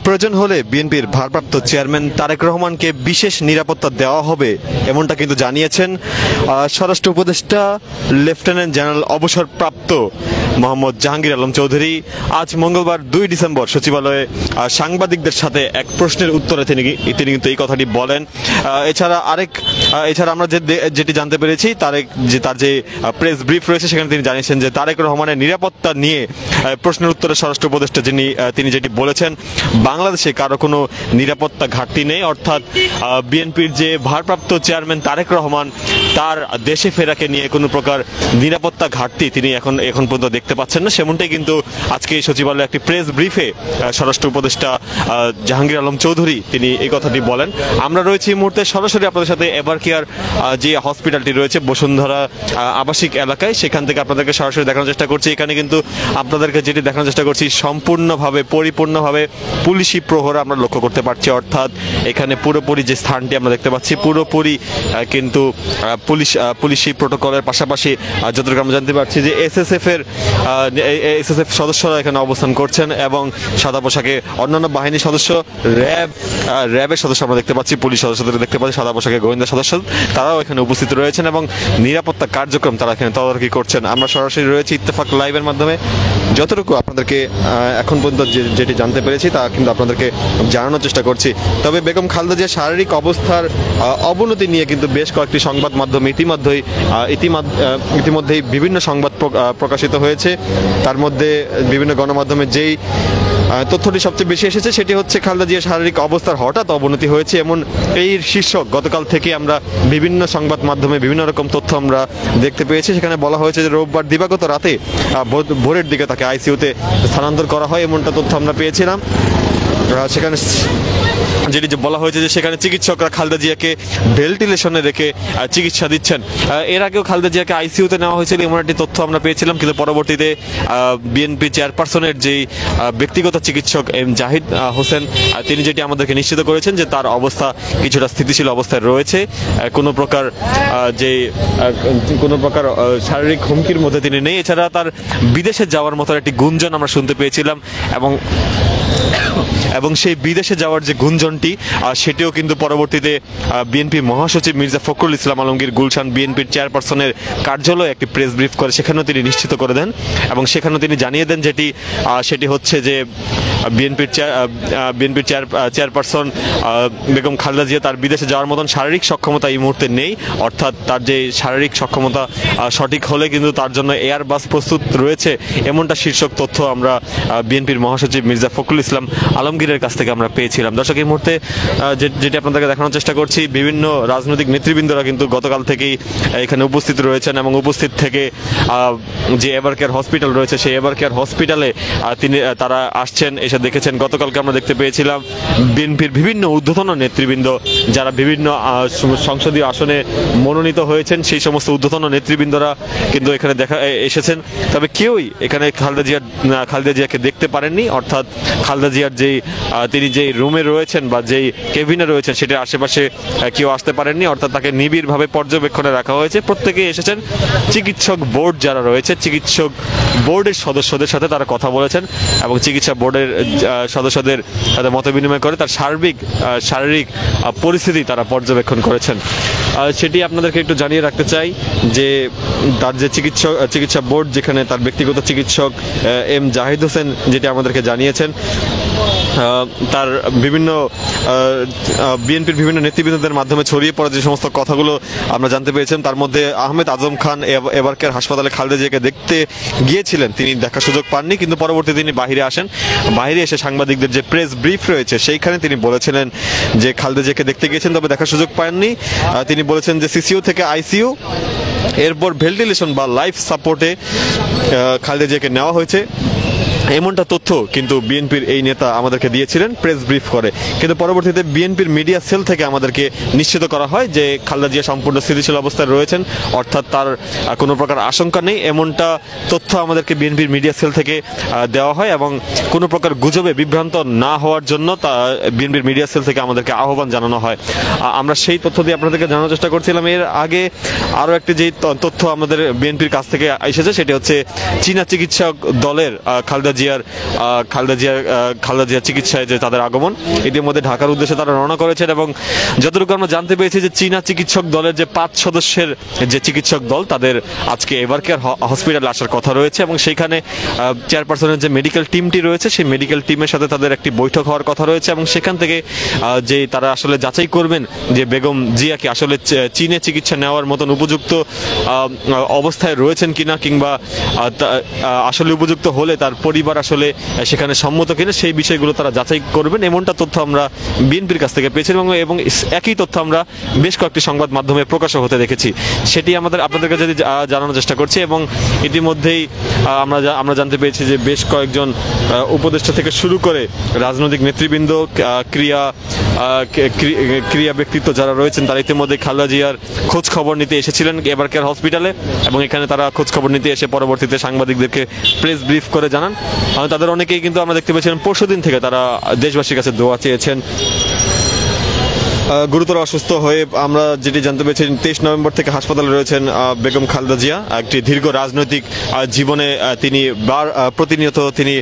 প্রয়োজন হলে বিএনপির ভারপ্রাপ্ত চেয়ারম্যান তারেক রহমানকে বিশেষ নিরাপত্তা দেওয়া হবে, এমনটা কিন্তু জানিয়েছেন স্বরাষ্ট্র উপদেষ্টা লেফটেন্যান্ট জেনারেল অবসরপ্রাপ্ত মোহাম্মদ জাহাঙ্গীর আলম চৌধুরী। আজ মঙ্গলবার 2 ডিসেম্বর সচিবালয়ে সাংবাদিকদের সাথে এক প্রশ্নের উত্তরে তিনি কিন্তু এই কথাটি বলেন। এছাড়া আমরা যেটি জানতে পেরেছি, তার যে প্রেস ব্রিফ রয়েছে সেখানে তিনি জানিয়েছেন যে তারেক রহমানের নিরাপত্তা নিয়ে প্রশ্নের উত্তরে স্বরাষ্ট্র উপদেষ্টা তিনি যেটি বলেছেন, বাংলাদেশে কারো কোনো নিরাপত্তা ঘাটতি নেই, অর্থাৎ বিএনপির যে ভারপ্রাপ্ত চেয়ারম্যান তারেক রহমান তার দেশে ফেরাকে নিয়ে কোনো প্রকার নিরাপত্তা ঘাটতি তিনি এখন পর্যন্ত দেখতে পাচ্ছেন না। সেমনটাই কিন্তু আজকে সচিবালয়ে একটি প্রেস ব্রিফে স্বরাষ্ট্র উপদেষ্টা জাহাঙ্গীর আলম চৌধুরী তিনি এই কথাটি বলেন। আমরা রয়েছি এই মুহূর্তে সরাসরি আপনাদের সাথে এভার কেয়ার যে হসপিটালটি রয়েছে বসুন্ধরা আবাসিক এলাকায়, সেখান থেকে আপনাদেরকে সরাসরি দেখানোর চেষ্টা করছি। এখানে কিন্তু আপনাদেরকে যেটি দেখানোর চেষ্টা করছি, সম্পূর্ণভাবে পরিপূর্ণভাবে পুলিশি প্রহরা আমরা লক্ষ্য করতে পারছি, অর্থাৎ এখানে পুরোপুরি যে স্থানটি আমরা দেখতে পাচ্ছি পুরোপুরি কিন্তু পুলিশি প্রোটোকলের পাশাপাশি যতটুকু আমরা জানতে পারছি যে এসএসএফ সদস্যরা এখানে অবস্থান করছেন এবং সাদা পোশাকে অন্যান্য বাহিনীর সদস্য, র্যাবের সদস্য আমরা দেখতে পাচ্ছি, পুলিশ সদস্যদের দেখতে পাচ্ছি, সাদা পোশাকে গোয়েন্দা সদস্য তারাও এখানে উপস্থিত রয়েছেন এবং নিরাপত্তা কার্যক্রম তারা এখানে তদারকি করছেন। আমরা সরাসরি রয়েছি ইত্তেফাক লাইভের মাধ্যমে। যতটুকু আপনাদেরকে এখন পর্যন্ত যেটি জানতে পেরেছি তা কিন্তু আপনাদেরকে জানানোর চেষ্টা করছি। তবে বেগম খালেদা জিয়ার শারীরিক অবস্থার অবনতি নিয়ে কিন্তু বেশ কয়েকটি সংবাদ মাধ্যম ইতিমধ্যেই বিভিন্ন সংবাদ প্রকাশিত হয়েছে। তার মধ্যে বিভিন্ন গণমাধ্যমে যেই তথ্যটি সবচেয়ে বেশি এসেছে সেটি হচ্ছে খালেদা জিয়ার শারীরিক অবস্থার হঠাৎ অবনতি হয়েছে, এমন এই শীর্ষক গতকাল থেকে আমরা বিভিন্ন সংবাদ মাধ্যমে বিভিন্ন রকম তথ্য আমরা দেখতে পেয়েছি। সেখানে বলা হয়েছে যে রোববার দিবাগত রাতে ভোরের দিকে তাকে আইসিইউতে স্থানান্তর করা হয়, এমনটা তথ্য আমরা পেয়েছিলাম। সেখানে যেটি বলা হয়েছে যে সেখানে চিকিৎসকরা খালেদা জিয়াকে ভেন্টিলেশনে রেখে চিকিৎসা দিচ্ছেন। এর আগেও খালেদা জিয়াকে আইসিইউতে নেওয়া হয়েছিল এমন একটি তথ্য আমরা পেয়েছিলাম, কিন্তু পরবর্তীতে বিএনপি চেয়ারপারসনের যেই ব্যক্তিগত চিকিৎসক এম জাহিদ হোসেন তিনি যেটি আমাদেরকে নিশ্চিত করেছেন যে তার অবস্থা কিছুটা স্থিতিশীল অবস্থায় রয়েছে, কোনো প্রকার শারীরিক হুমকির মধ্যে তিনি নেই। এছাড়া তার বিদেশে যাওয়ার মতো একটি গুঞ্জন আমরা শুনতে পেয়েছিলাম এবং সেই বিদেশে যাওয়ার যে গুঞ্জনটি সেটিও কিন্তু পরবর্তীতে বিএনপি মহাসচিব মির্জা ফখরুল ইসলাম আলমগীর গুলশান বিএনপির চেয়ারপারসনের কার্যালয়ে একটি প্রেস ব্রিফ করে সেখানেও তিনি নিশ্চিত করে দেন এবং সেখানেও তিনি জানিয়ে দেন সেটি হচ্ছে যে বিএনপির চেয়ারপারসন বেগম খালেদা জিয়া তার বিদেশে যাওয়ার মতন শারীরিক সক্ষমতা এই মুহূর্তে নেই, অর্থাৎ তার যে শারীরিক সক্ষমতা সঠিক হলে কিন্তু তার জন্য এয়ার বাস প্রস্তুত রয়েছে, এমনটা শীর্ষক তথ্য আমরা বিএনপির মহাসচিব মির্জা ফখরুল ইসলাম আলমগীরের কাছ থেকে আমরা পেয়েছিলাম। দর্শক, এই মুহূর্তে যেটি আপনাদেরকে দেখানোর চেষ্টা করছি, বিভিন্ন রাজনৈতিক নেতৃবৃন্দরা কিন্তু গতকাল থেকেই এখানে উপস্থিত রয়েছেন এবং উপস্থিত থেকে যে এভার কেয়ার হসপিটাল রয়েছে সেই এভার কেয়ার হসপিটালে তারা আসছেন, এসে দেখেছেন। গতকালকে আমরা দেখতে পেয়েছিলাম বিএনপির বিভিন্ন ঊর্ধ্বতন নেতৃবৃন্দ যারা বিভিন্ন সংসদীয় আসনে মনোনীত হয়েছেন সেই সমস্ত ঊর্ধ্বতন নেতৃবৃন্দরা কিন্তু এখানে এসেছেন, তবে কেউই এখানে খালেদা জিয়াকে দেখতে পারেননি, অর্থাৎ খালেদা জিয়ার তিনি যেই রুমে রয়েছেন বা যেই কেবিনে রয়েছেন সেটার আশেপাশে কেউ আসতে পারেননি, অর্থাৎ তাকে নিবিড়ভাবে পর্যবেক্ষণে রাখা হয়েছে। প্রত্যেকেই এসেছেন, চিকিৎসক বোর্ড যারা রয়েছে চিকিৎসক বোর্ডের সদস্যদের সাথে তারা কথা বলেছেন এবং চিকিৎসা বোর্ডের সদস্যদের সাথে মত বিনিময় করে তার শারীরিক পরিস্থিতি তারা পর্যবেক্ষণ করেছেন। সেটি আপনাদেরকে একটু জানিয়ে রাখতে চাই যে তার যে চিকিৎসা বোর্ড, যেখানে তার ব্যক্তিগত চিকিৎসক এম জাহিদ হোসেন যেটি আমাদেরকে জানিয়েছেন, তার বিএনপির বিভিন্ন নেতৃবৃন্দদের মাধ্যমে ছড়িয়ে পড়া যে সমস্ত কথাগুলো আমরা জানতে পেরেছেন, তার মধ্যে আহমেদ আজম খান এভার কেয়ার হাসপাতালে খালেদা জিয়াকে দেখতে গিয়েছিলেন, তিনি দেখার সুযোগ পাননি, কিন্তু পরবর্তীতে তিনি বাইরে এসে সাংবাদিকদের যে প্রেস ব্রিফ রয়েছে সেইখানে তিনি বলেছিলেন যে খালেদা জিয়াকে দেখতে গিয়েছেন তবে দেখার সুযোগ পাননি। তিনি বলেছেন যে সিসিইউ থেকে আইসিইউ, এরপর ভেন্টিলেশন বা লাইফ সাপোর্টে খালেদা জিয়াকে নেওয়া হয়েছে, এমনটা তথ্য কিন্তু বিএনপির এই নেতা আমাদেরকে দিয়েছিলেন প্রেস ব্রিফ করে। কিন্তু পরবর্তীতে বিএনপির মিডিয়া সেল থেকে আমাদেরকে নিশ্চিত করা হয় যে খালেদা জিয়া সম্পূর্ণ স্থিতিশীল অবস্থায় রয়েছেন, অর্থাৎ তার কোনো প্রকার আশঙ্কা নেই, এমনটা তথ্য আমাদেরকে বিএনপির মিডিয়া সেল থেকে দেওয়া হয় এবং কোনো প্রকার গুজবে বিভ্রান্ত না হওয়ার জন্য বিএনপির মিডিয়া সেল থেকে আমাদেরকে আহ্বান জানানো হয়। আমরা সেই তথ্য দিয়ে আপনাদেরকে জানানোর চেষ্টা করছিলাম। এর আগে আরও একটি যে তথ্য আমাদের বিএনপির কাছ থেকে এসেছে সেটি হচ্ছে চীনা চিকিৎসক দলের খালেদা খালেদা জিয়ার চিকিৎসায় যে তাদের আগমন, ইতিমধ্যে ঢাকার উদ্দেশ্যে তারা রওনা করেছেন। এবং যতটুকু আমরা জানতে পেরেছি যে চীনা চিকিৎসক দলের যে 5 সদস্যের যে চিকিৎসক দল, তাদের আজকে এভারকেয়ার হসপিটালে আসার কথা রয়েছে এবং সেইখানে চেয়ারপারসনের যে মেডিকেল টিমটি রয়েছে সেই মেডিকেল টিমের সাথে তাদের একটি বৈঠক হওয়ার কথা রয়েছে এবং সেখান থেকে যে তারা আসলে যাচাই করবেন যে বেগম জিয়া কি আসলে চীনে চিকিৎসা নেওয়ার মতন উপযুক্ত অবস্থায় রয়েছেন কিনা, কিংবা আসলে উপযুক্ত হলে তার পরিবার আসলে সেখানে সম্মত কিনা, সেই বিষয়গুলো তারা যাচাই করবেন, এমনটা তথ্য আমরা বিএনপির কাছ থেকে পেয়েছি এবং একই তথ্য আমরা বেশ কয়েকটি সংবাদ মাধ্যমে প্রকাশ হতে দেখেছি। সেটি আপনাদেরকে যদি জানানোর চেষ্টা করছি। এবং ইতিমধ্যেই আমরা জানতে পেরেছি যে বেশ কয়েকজন উপদেষ্টা থেকে শুরু করে রাজনৈতিক নেতৃবৃন্দ, ক্রিয়া ব্যক্তিত্ব যারা রয়েছেন, তারা ইতিমধ্যে খালেদা জিয়ার খোঁজ খবর নিতে এসেছিলেন এভারকেয়ার হসপিটালে এবং এখানে তারা খোঁজ খবর নিতে এসে পরবর্তীতে সাংবাদিকদেরকে প্রেস ব্রিফ করে জানান। তাদের অনেকেই কিন্তু আমরা দেখতে পেয়েছিলাম পরশুদিন থেকে তারা দেশবাসীর কাছে দোয়া চেয়েছেন। গুরুতর অসুস্থ হয়ে আমরা যেটি জানতে পেরেছি 23 নভেম্বর থেকে হাসপাতালে রয়েছেন বেগম খালেদা জিয়া। একটি দীর্ঘ রাজনৈতিক জীবনে তিনি প্রতিনিয়ত তিনি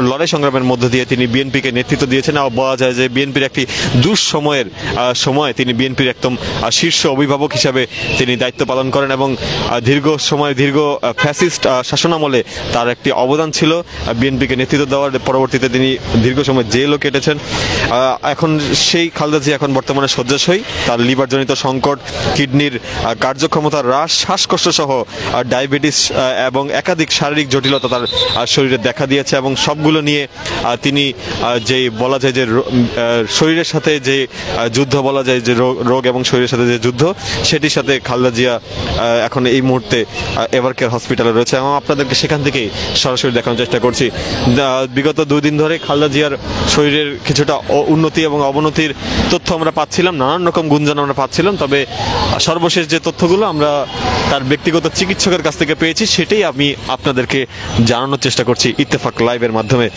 লড়াই সংগ্রামের মধ্য দিয়ে তিনি বিএনপিকে নেতৃত্ব দিয়েছেন। বলা যায় যে বিএনপির একটি দুঃসময়ের সময় তিনি বিএনপির একদম শীর্ষ অভিভাবক হিসাবে তিনি দায়িত্ব পালন করেন এবং দীর্ঘ ফ্যাসিস্ট শাসনামলে তার একটি অবদান ছিল বিএনপিকে নেতৃত্ব দেওয়ার। পরবর্তীতে তিনি দীর্ঘ সময় জেলও কেটেছেন। এখন সেই খালেদা জিয়া এখন বর্তমানে শয্যাশয়ী। তার লিভারজনিত সংকট, কিডনির কার্যক্ষমতা হ্রাস, শ্বাসকষ্ট সহ ডায়াবেটিস এবং একাধিক শারীরিক জটিলতা তার শরীরে দেখা দিয়েছে এবং সবগুলো নিয়ে তিনি যে বলা যায় যে শরীরের সাথে যে যুদ্ধ, বলা যায় যে রোগ এবং শরীরের সাথে যে যুদ্ধ, সেটির সাথে খালেদা জিয়া এখন এই মুহূর্তে এভারকেয়ার হসপিটালে রয়েছে এবং আপনাদেরকে সেখান থেকেই সরাসরি দেখানোর চেষ্টা করছি। বিগত 2 দিন ধরে খালেদা জিয়ার শরীরের কিছুটা উন্নতি এবং অবনতির তথ্য আমরা পাচ্ছিলাম, নানান রকম গুঞ্জন আমরা পাচ্ছিলাম। তবে সর্বশেষ যে তথ্যগুলো আমরা তার ব্যক্তিগত চিকিৎসকের কাছ থেকে পেয়েছি সেটাই আমি আপনাদেরকে জানানোর চেষ্টা করছি ইত্তেফাক লাইভের মাধ্যমে।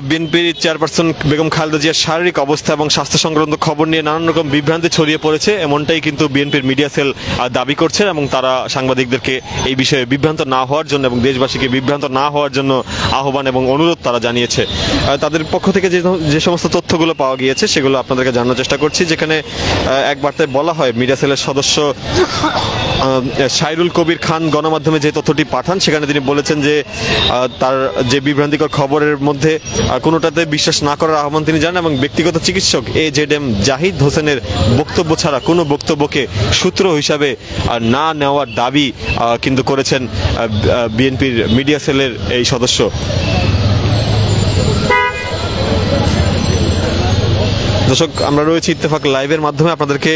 বিএনপির চেয়ারপারসন বেগম খালেদা জিয়ার শারীরিক অবস্থা এবং স্বাস্থ্য সংক্রান্ত খবর নিয়ে নানান রকম বিভ্রান্তি ছড়িয়ে পড়েছে, এমনটাই কিন্তু বিএনপির মিডিয়া সেল দাবি করছে এবং তারা সাংবাদিকদেরকে এই বিষয়ে বিভ্রান্ত না হওয়ার জন্য এবং দেশবাসীকে বিভ্রান্ত না হওয়ার জন্য আহ্বান এবং অনুরোধ তারা জানিয়েছে। তাদের পক্ষ থেকে যে সমস্ত তথ্যগুলো পাওয়া গিয়েছে সেগুলো আপনাদেরকে জানানোর চেষ্টা করছি। যেখানে এক বার্তায় বলা হয়, মিডিয়া সেলের সদস্য সাইরুল কবির খান গণমাধ্যমে যে তথ্যটি পাঠান সেখানে তিনি বলেছেন যে তার যে বিভ্রান্তিকর খবরের মধ্যে কোনোটাতে বিশ্বাস না করার আহ্বান তিনি জানান এবং ব্যক্তিগত চিকিৎসক AZM জাহিদ হোসেনের বক্তব্য ছাড়া কোনো বক্তব্যকে সূত্র হিসাবে না নেওয়ার দাবি কিন্তু করেছেন বিএনপির মিডিয়া সেলের এই সদস্য। দর্শক, আমরা রয়েছি ইত্তেফাক লাইভের মাধ্যমে। আপনাদেরকে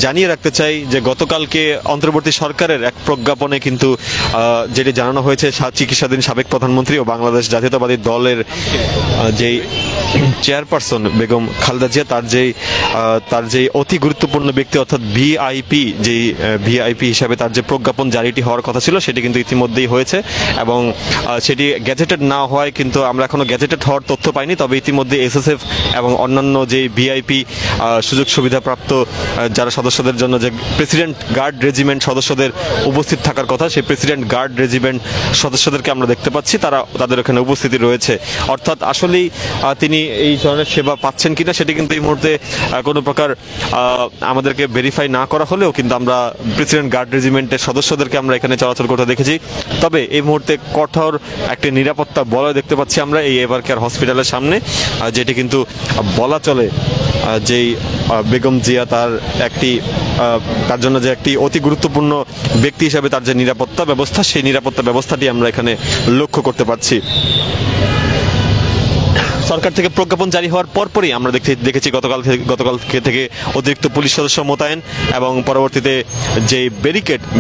জানিয়ে রাখতে চাই যে গতকালকে অন্তর্বর্তী সরকারের এক প্রজ্ঞাপনে কিন্তু যেটি জানানো হয়েছে, চিকিৎসাধীন সাবেক প্রধানমন্ত্রী ও বাংলাদেশ জাতীয়তাবাদী দলের যেই চেয়ারপারসন বেগম খালেদা জিয়া, তার যে অতি গুরুত্বপূর্ণ ব্যক্তি অর্থাৎ ভিআইপি হিসাবে তার যে প্রজ্ঞাপন জারিটি হওয়ার কথা ছিল সেটি কিন্তু ইতিমধ্যেই হয়েছে এবং সেটি গ্যাজেটেড না হওয়ায় কিন্তু আমরা এখনো গ্যাজেটেড হওয়ার তথ্য পাইনি। তবে ইতিমধ্যে SSF এবং অন্যান্য যে ভিআইপি সুযোগ সুবিধাপ্রাপ্ত যারা সদস্যদের জন্য যে প্রেসিডেন্ট গার্ড রেজিমেন্ট সদস্যদের উপস্থিত থাকার কথা, সেই প্রেসিডেন্ট গার্ড রেজিমেন্ট সদস্যদেরকে আমরা দেখতে পাচ্ছি তাদের ওখানে উপস্থিতি রয়েছে। অর্থাৎ আসলেই তিনি এই ধরনের সেবা পাচ্ছেন কিনা সেটি কিন্তু এই মুহূর্তে কোনো প্রকার আমাদেরকে ভেরিফাই না করা হলেও কিন্তু আমরা প্রেসিডেন্ট গার্ড রেজিমেন্টের সদস্যদেরকে আমরা এখানে চলাচল করতে দেখেছি। তবে এই মুহূর্তে কঠোর একটি নিরাপত্তা বলয় দেখতে পাচ্ছি আমরা এই এভারকেয়ার হসপিটালের সামনে, যেটি কিন্তু বলা চলে যেই বেগম জিয়া তার জন্য যে একটি অতি গুরুত্বপূর্ণ ব্যক্তি হিসাবে তার যে নিরাপত্তা ব্যবস্থা, সেই নিরাপত্তা ব্যবস্থাটি আমরা এখানে লক্ষ্য করতে পারছি। সরকার থেকে প্রজ্ঞাপন জারি হওয়ার পরপরই আমরা দেখেছি গতকাল থেকে অতিরিক্ত পুলিশ সদস্য মোতায়েন এবং পরবর্তীতে যে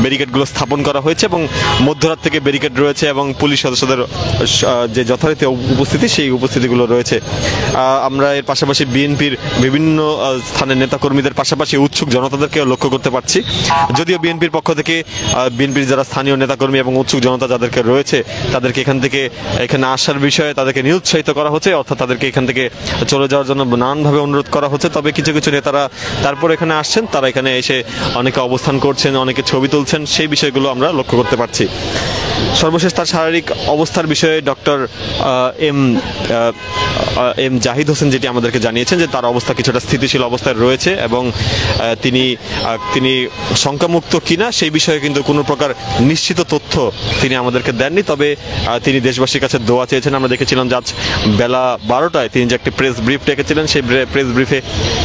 ব্যারিকেডগুলো স্থাপন করা হয়েছে এবং মধ্যরাত থেকে ব্যারিকেড রয়েছে এবং পুলিশ সদস্যদের যে যথারীতি উপস্থিতি, সেই উপস্থিতিগুলো রয়েছে। আমরা এর পাশাপাশি বিএনপির বিভিন্ন স্থানের নেতাকর্মীদের পাশাপাশি উৎসুক জনতাদেরকেও লক্ষ্য করতে পারছি। যদিও বিএনপির পক্ষ থেকে বিএনপির যারা স্থানীয় নেতাকর্মী এবং উৎসুক জনতা যাদেরকে রয়েছে তাদেরকে এখানে আসার বিষয়ে তাদেরকে নিরুৎসাহিত করা হচ্ছে, অর্থাৎ তাদেরকে এখান থেকে চলে যাওয়ার জন্য নানানভাবে অনুরোধ করা হচ্ছে। তবে কিছু নেতারা তারপর এখানে আসছেন, তারা এখানে এসে অনেকে অবস্থান করছেন, অনেকে ছবি তুলছেন, সেই বিষয়গুলো আমরা লক্ষ্য করতে পারছি। সর্বশেষ তার শারীরিক অবস্থার বিষয়ে ডক্টর এম জাহিদ হোসেন যেটি আমাদেরকে জানিয়েছেন যে তার অবস্থা কিছুটা স্থিতিশীল অবস্থায় রয়েছে এবং তিনি শঙ্কামুক্ত কিনা সেই বিষয়ে কিন্তু কোনো প্রকার নিশ্চিত তথ্য তিনি আমাদেরকে দেননি। তবে তিনি দেশবাসীর কাছে দোয়া চেয়েছেন। আমরা দেখেছিলাম যে আজ বেলা 12টায় তিনি যে একটি প্রেস ব্রিফ ডেকেছিলেন, সেই প্রেস ব্রিফে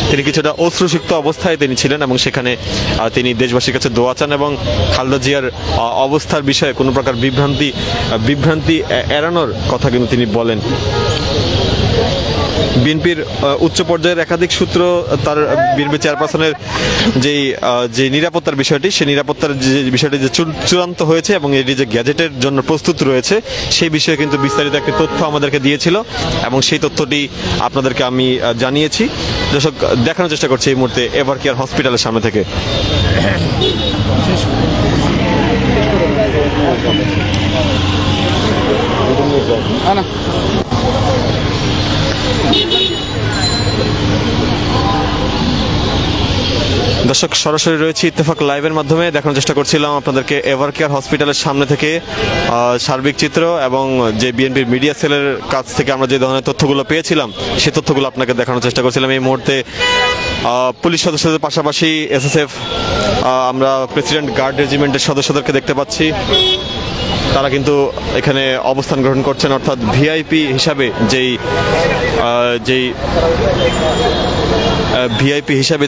তিনি কিছুটা অশ্রুসিক্ত অবস্থায় তিনি ছিলেন এবং সেখানে তিনি দেশবাসীর কাছে দোয়া চান এবং খালেদা জিয়ার অবস্থার বিষয়ে কোনো প্রকার বিভ্রান্তি এড়ানোর কথা কিন্তু তিনি বলেন। বিএনপির উচ্চ পর্যায়ের একাধিক সূত্র তার বিএনপি চেয়ারপারসনের যে নিরাপত্তার বিষয়টি, সেই নিরাপত্তার যে বিষয়টি যে চূড়ান্ত হয়েছে এবং এটি যে গ্যাজেটের জন্য প্রস্তুত রয়েছে সেই বিষয়ে কিন্তু বিস্তারিত একটি তথ্য আমাদেরকে দিয়েছিল এবং সেই তথ্যটি আপনাদেরকে আমি জানিয়েছি। দর্শক, দেখানোর চেষ্টা করছি এই মুহূর্তে এভার কেয়ার হসপিটালের সামনে থেকে। দর্শক, সরাসরি রয়েছে ইত্তেফাক লাইভের মাধ্যমে দেখানোর চেষ্টা করছিলাম আপনাদেরকে এভার কেয়ার হসপিটালের সামনে থেকে সার্বিক চিত্র এবং যে বিএনপির মিডিয়া সেলের কাছ থেকে আমরা যে ধরনের তথ্যগুলো পেয়েছিলাম সেই তথ্যগুলো আপনাকে দেখানোর চেষ্টা করছিলাম। এই মুহূর্তে পুলিশ সদস্যদের পাশাপাশি এসএসএফ, আমরা প্রেসিডেন্ট গার্ড রেজিমেন্টের সদস্যদেরকে দেখতে পাচ্ছি। তারা কিন্তু এখানে অবস্থান গ্রহণ করছেন, অর্থাৎ ভিআইপি হিসাবে ভিআইপি হিসাবে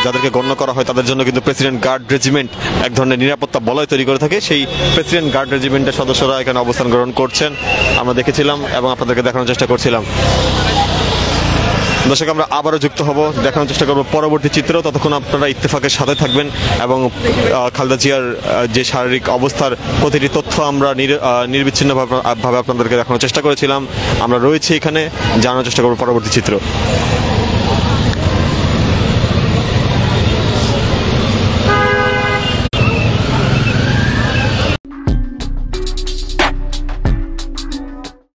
যাদেরকে গণ্য করা হয় তাদের জন্য কিন্তু প্রেসিডেন্ট গার্ড রেজিমেন্ট এক ধরনের নিরাপত্তা বলয় তৈরি করে থাকে। সেই প্রেসিডেন্ট গার্ড রেজিমেন্টের সদস্যরা এখানে অবস্থান গ্রহণ করছেন আমরা দেখেছিলাম এবং আপনাদেরকে দেখানোর চেষ্টা করছিলাম। দর্শক, আমরা আবারও যুক্ত হব, দেখানোর চেষ্টা করব পরবর্তী চিত্র। ততক্ষণ আপনারা ইত্তেফাকের সাথে থাকবেন এবং খালেদা জিয়ার যে শারীরিক অবস্থার প্রতিটি তথ্য আমরা নির্বিচ্ছিন্নভাবে আপনাদেরকে দেখানোর চেষ্টা করেছিলাম। আমরা রয়েছি এখানে, জানানোর চেষ্টা করব পরবর্তী চিত্র।